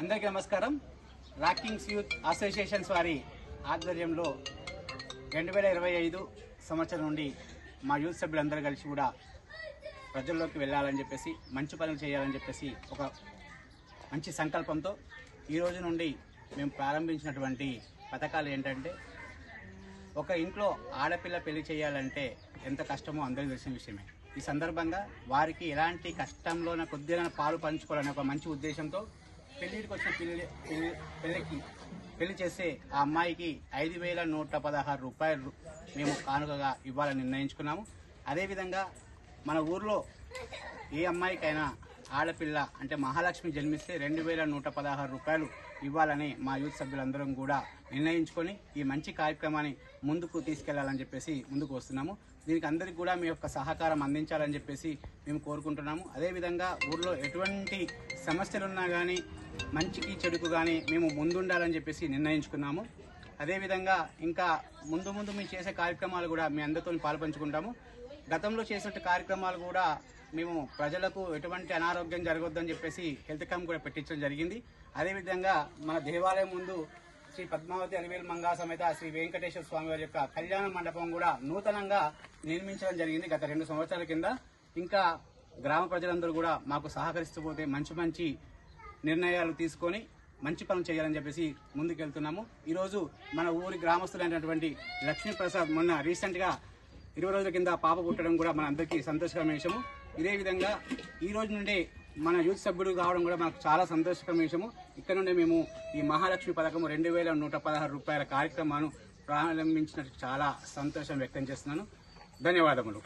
అందరికీ నమస్కారం. రాకింగ్స్ youth associations వారి ఆధ్వర్యంలో 2025 సంవత్సరం నుండి మా యూత్ సభ్యులందరూ కలిసి కూడా ప్రజల్లోకి వెళ్ళాలని చెప్పేసి, మంచి పనులు చేయాలని చెప్పేసి ఒక మంచి సంకల్పంతో ఈ రోజు నుండి మేము ప్రారంభించినటువంటి పథకాలు ఏంటంటే, ఒక ఇంట్లో ఆడపిల్ల పెళ్లి చేయాలంటే ఎంత కష్టమో అందరికీ తెలిసిన విషయమే. ఈ సందర్భంగా వారికి ఎలాంటి కష్టంలోన కొద్దిగా పాలు పంచుకోవాలనే ఒక మంచి ఉద్దేశంతో పెళ్లికి వచ్చిన పెళ్లి చేస్తే ఆ అమ్మాయికి 5,116 రూపాయలు మేము కానుకగా ఇవ్వాలని నిర్ణయించుకున్నాము. అదేవిధంగా మన ఊర్లో ఏ అమ్మాయికైనా ఆడపిల్ల అంటే మహాలక్ష్మి జన్మిస్తే 2,116 రూపాయలు ఇవ్వాలని మా యూత్ సభ్యులందరం కూడా నిర్ణయించుకొని ఈ మంచి కార్యక్రమాన్ని ముందుకు తీసుకెళ్లాలని చెప్పేసి ముందుకు వస్తున్నాము. దీనికి అందరికీ కూడా మీ యొక్క సహకారం అందించాలని చెప్పేసి మేము కోరుకుంటున్నాము. అదేవిధంగా ఊర్లో ఎటువంటి సమస్యలున్నా కానీ మంచికి చెడుకు కానీ మేము ముందుండాలని చెప్పేసి నిర్ణయించుకున్నాము. అదేవిధంగా ఇంకా ముందు మేము చేసే కార్యక్రమాలు కూడా మీ అందరితో పాల్పంచుకుంటాము. గతంలో చేసినట్టు కార్యక్రమాలు కూడా మేము ప్రజలకు ఎటువంటి అనారోగ్యం జరగొద్దని చెప్పేసి హెల్త్ క్యాంప్ కూడా పెట్టించడం జరిగింది. అదేవిధంగా మన దేవాలయం ముందు శ్రీ పద్మావతి అలివేలు మంగా సమేత శ్రీ వెంకటేశ్వర స్వామి వారి యొక్క కళ్యాణ మండపం కూడా నూతనంగా నిర్మించడం జరిగింది గత 2 సంవత్సరాల కింద. ఇంకా గ్రామ ప్రజలందరూ కూడా మాకు సహకరిస్తూ పోతే మంచి నిర్ణయాలు తీసుకొని మంచి పనులు చేయాలని చెప్పేసి ముందుకెళ్తున్నాము. ఈరోజు మన ఊరి గ్రామస్తులైనటువంటి లక్ష్మీప్రసాద్ మొన్న రీసెంట్గా 20 రోజుల కింద పాప పుట్టడం కూడా మన అందరికీ సంతోషకరమైన విషయము. ఇదే విధంగా ఈ రోజు నుండే మన యూత్ సభ్యుడు కావడం కూడా మనకు చాలా సంతోషకరమైన విషయము. ఇక్కడ నుండి మేము ఈ మహాలక్ష్మి పథకం 2,116 రూపాయల కార్యక్రమాన్ని ప్రారంభించినట్టు చాలా సంతోషం వ్యక్తం చేస్తున్నాను. ధన్యవాదములు.